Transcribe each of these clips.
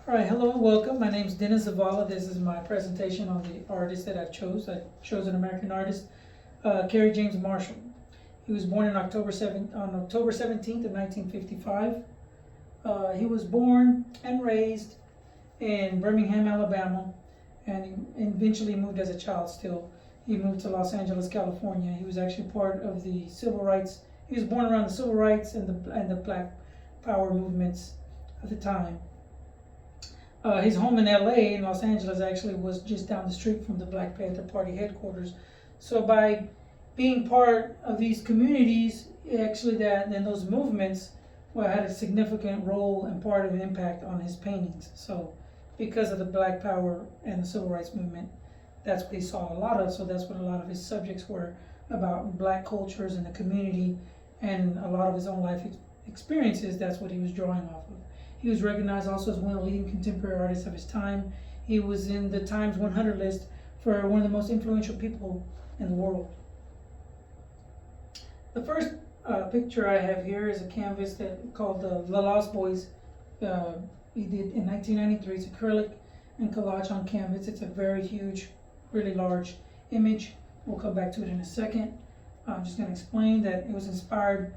All right, hello and welcome. My name is Dennis Zavala. This is my presentation on the artist that I've chose. I chose an American artist, Kerry James Marshall. He was born on October 17th of 1955. He was born and raised in Birmingham, Alabama, and he eventually moved as a child still. He moved to Los Angeles, California. He was actually part of the civil rights. He was born around the civil rights and the Black Power movements at the time. His home in LA, in Los Angeles, actually was just down the street from the Black Panther Party headquarters. So by being part of these communities, actually and those movements, well, had a significant role and part of an impact on his paintings. So because of the Black Power and the Civil Rights Movement, that's what he saw a lot of. So that's what a lot of his subjects were about, Black cultures and the community, and a lot of his own life experiences. That's what he was drawing off of. He was recognized also as one of the leading contemporary artists of his time. He was in the Times 100 list for one of the most influential people in the world. The first picture I have here is a canvas called The Lost Boys. He did in 1993. It's acrylic and collage on canvas. It's a very huge, really large image. We'll come back to it in a second. I'm just going to explain that it was inspired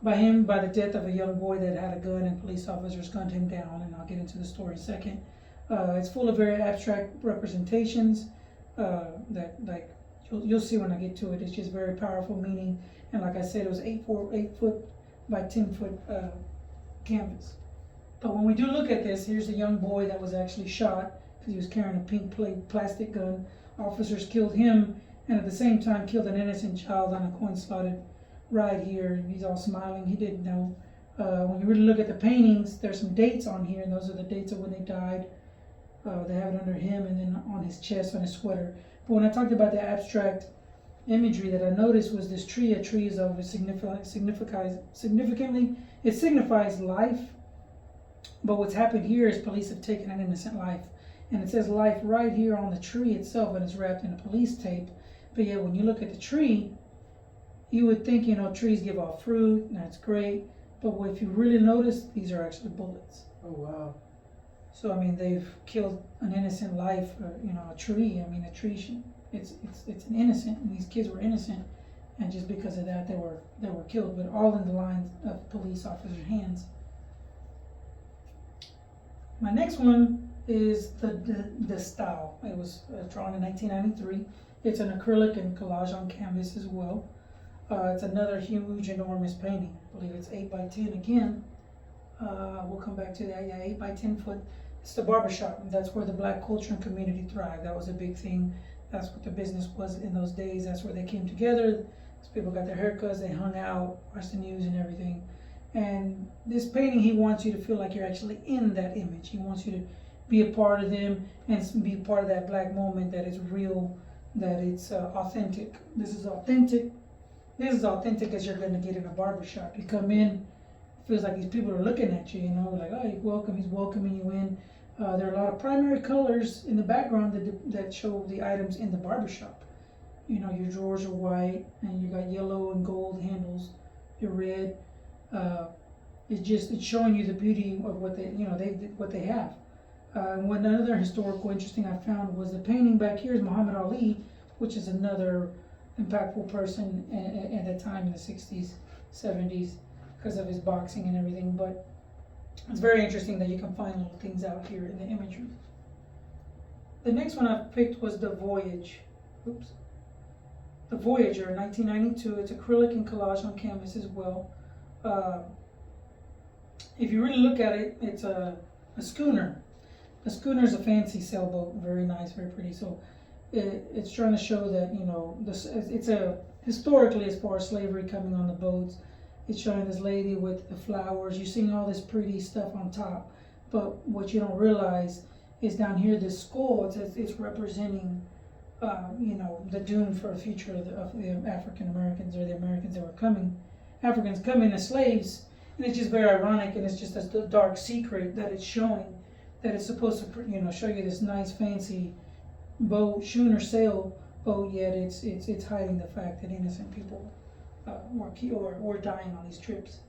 by the death of a young boy that had a gun, and police officers gunned him down, and I'll get into the story in a second. It's full of very abstract representations that, like, you'll see when I get to it. It's just very powerful meaning, and like I said, it was 8 foot by 10 foot canvas. But when we do look at this, here's a young boy that was actually shot because he was carrying a pink plastic gun. Officers killed him, and at the same time killed an innocent child on a coin-slotted ride here. He's all smiling. He didn't know. When you really look at the paintings, there's some dates on here, and those are the dates of when they died. They have it under him and then on his chest, on his sweater. But when I talked about the abstract imagery that I noticed was this tree. A tree is of significantly, it signifies life. But what's happened here is police have taken an innocent life. And it says life right here on the tree itself, and it's wrapped in a police tape. But yet when you look at the tree, you would think, trees give off fruit, and that's great. But if you really notice, these are actually bullets. Oh, wow. So, I mean, they've killed an innocent life, a tree. I mean, a tree, it's an innocent, and these kids were innocent. And just because of that, they were killed, but all in the lines of police officers' hands. My next one is the style. It was drawn in 1993. It's an acrylic and collage on canvas as well. It's another huge, enormous painting. I believe it's 8 by 10 again. We'll come back to that. Yeah, 8 by 10 foot. It's the barbershop. That's where the Black culture and community thrived. That was a big thing. That's what the business was in those days. That's where they came together. People got their haircuts. They hung out, watched the news and everything. And this painting, he wants you to feel like you're actually in that image. He wants you to be a part of them and be part of that Black moment, that it's real, that it's authentic. This is authentic. This is authentic as you're going to get in a barbershop. You come in, it feels like these people are looking at you, like, oh, he's welcoming you in. There are a lot of primary colors in the background that show the items in the barbershop. Your drawers are white, and you got yellow and gold handles. Your red. It's showing you the beauty of what they have. One other historical interesting I found was the painting back here is Muhammad Ali, which is another impactful person at that time in the 60s, 70s, because of his boxing and everything. But it's very interesting that you can find little things out here in the imagery. The next one I picked was The Voyage. The Voyager, 1992. It's acrylic and collage on canvas as well. If you really look at it, it's a schooner. A schooner is a fancy sailboat, very nice, very pretty. So it's trying to show that, it's historically, as far as slavery coming on the boats, it's showing this lady with the flowers. You're seeing all this pretty stuff on top, but what you don't realize is down here, this skull, it's representing, the doom for the future of the African Americans, or the Americans that were coming, Africans coming as slaves. And it's just very ironic, and it's just a dark secret that it's showing, that it's supposed to, show you this nice, fancy boat, schooner sail boat, yet it's hiding the fact that innocent people were dying on these trips.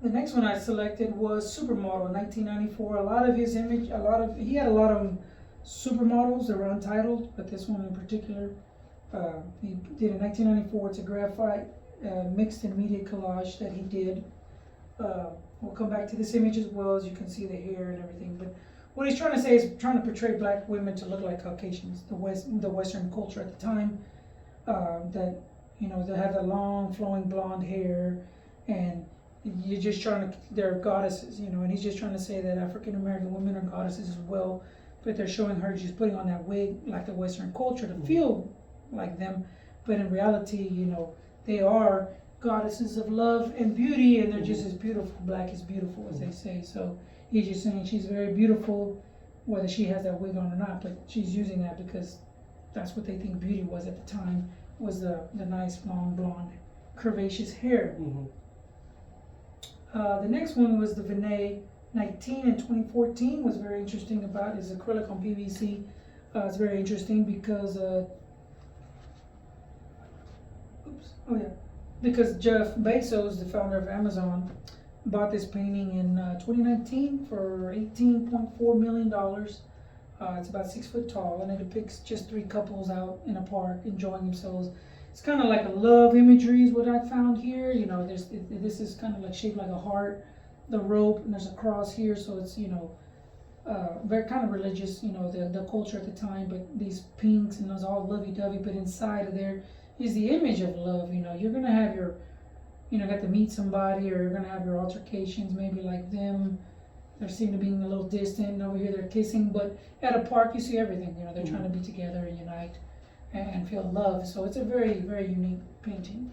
The The next one I selected was Supermodel, 1994. He had a lot of supermodels that were untitled, but this one in particular, he did in 1994. It's a graphite mixed and media collage that he did. We'll come back to this image as well, as you can see the hair and everything. But what he's trying to say is trying to portray black women to look like Caucasians, the Western culture at the time, that, you know, they have the long flowing blonde hair, and you're just trying to, they're goddesses, you know, and he's just trying to say that African American women are goddesses as well, but they're showing her just putting on that wig like the Western culture to feel like them, but in reality, you know, they are goddesses of love and beauty, and they're just as beautiful. Black is beautiful, as they say. So he's just saying she's very beautiful, whether she has that wig on or not, but she's using that because that's what they think beauty was at the time, was the nice long blonde curvaceous hair. The next one was the Vinay 19 in 2014. Was very interesting about is acrylic on PVC. It's very interesting because because Jeff Bezos, the founder of Amazon, bought this painting in 2019 for $18.4 million. It's about 6 foot tall, and it depicts just 3 couples out in a park enjoying themselves. It's kind of like a love imagery is what I found here. You know, this is kind of like shaped like a heart, the rope, and there's a cross here, so it's, you know, very kind of religious, you know, the culture at the time, but these pinks and those all lovey-dovey, but inside of there is the image of love. You know, you're gonna have your, you know, got to meet somebody, or you're gonna have your altercations, maybe like them. They seem to be a little distant, and over here they're kissing, but at a park you see everything. You know, they're trying to be together and unite and feel love. So it's a very, very unique painting.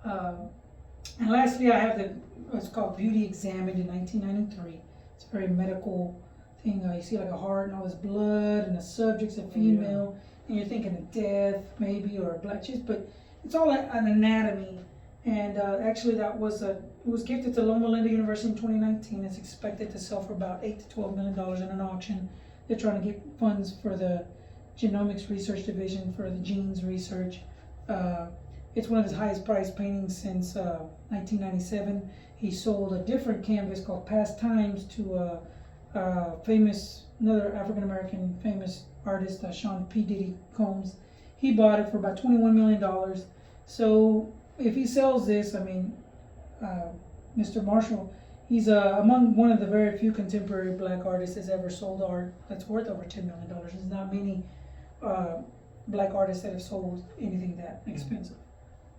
And lastly, I have what's called Beauty Examined in 1993. It's a very medical thing. You see like a heart and all this blood, and the subject's a female, and you're thinking of death maybe, or a black cheese, but it's all an anatomy. And actually that was it was gifted to Loma Linda University in 2019. It's expected to sell for about $8 to $12 million in an auction. They're trying to get funds for the genomics research division for the genes research. It's one of his highest priced paintings since 1997. He sold a different canvas called Past Times to another African American famous artist, Sean P. Diddy Combs. He bought it for about $21 million. So if he sells this, I mean, Mr. Marshall, he's among one of the very few contemporary black artists that's ever sold art that's worth over $10 million. There's not many black artists that have sold anything that expensive.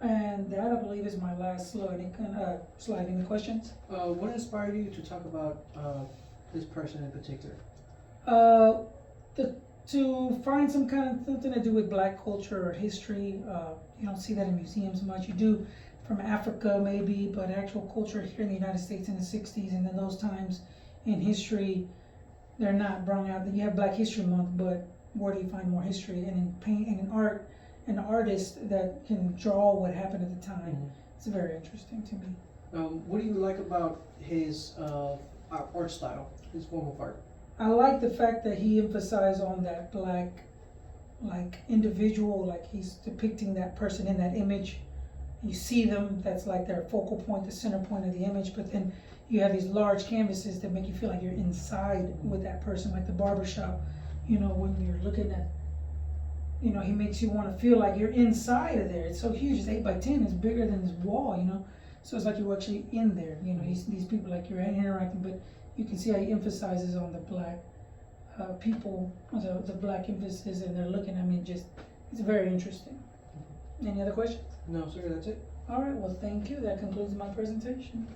And that, I believe, is my last slide. Any questions? What inspired you to talk about this person in particular? To find something to do with black culture or history. You don't see that in museums much. You do from Africa maybe, but actual culture here in the United States in the 60s and in those times in history, they're not brought out. You have Black History Month, but where do you find more history? And in paint and in art, an artist that can draw what happened at the time. It's very interesting to me. What do you like about his art style, his form of art? I like the fact that he emphasized on that black, like, individual, like he's depicting that person in that image. You see them, that's like their focal point, the center point of the image, but then you have these large canvases that make you feel like you're inside with that person, like the barbershop. You know, when you're looking at, you know, he makes you want to feel like you're inside of there. It's so huge, it's 8 by 10, it's bigger than this wall, you know? So it's like you're actually in there, you know, these people, like you're interacting, but you can see how he emphasizes on the black people, the black emphasis, and they're looking, I mean, just, it's very interesting. Any other questions? No, sir, that's it. All right, well, thank you. That concludes my presentation.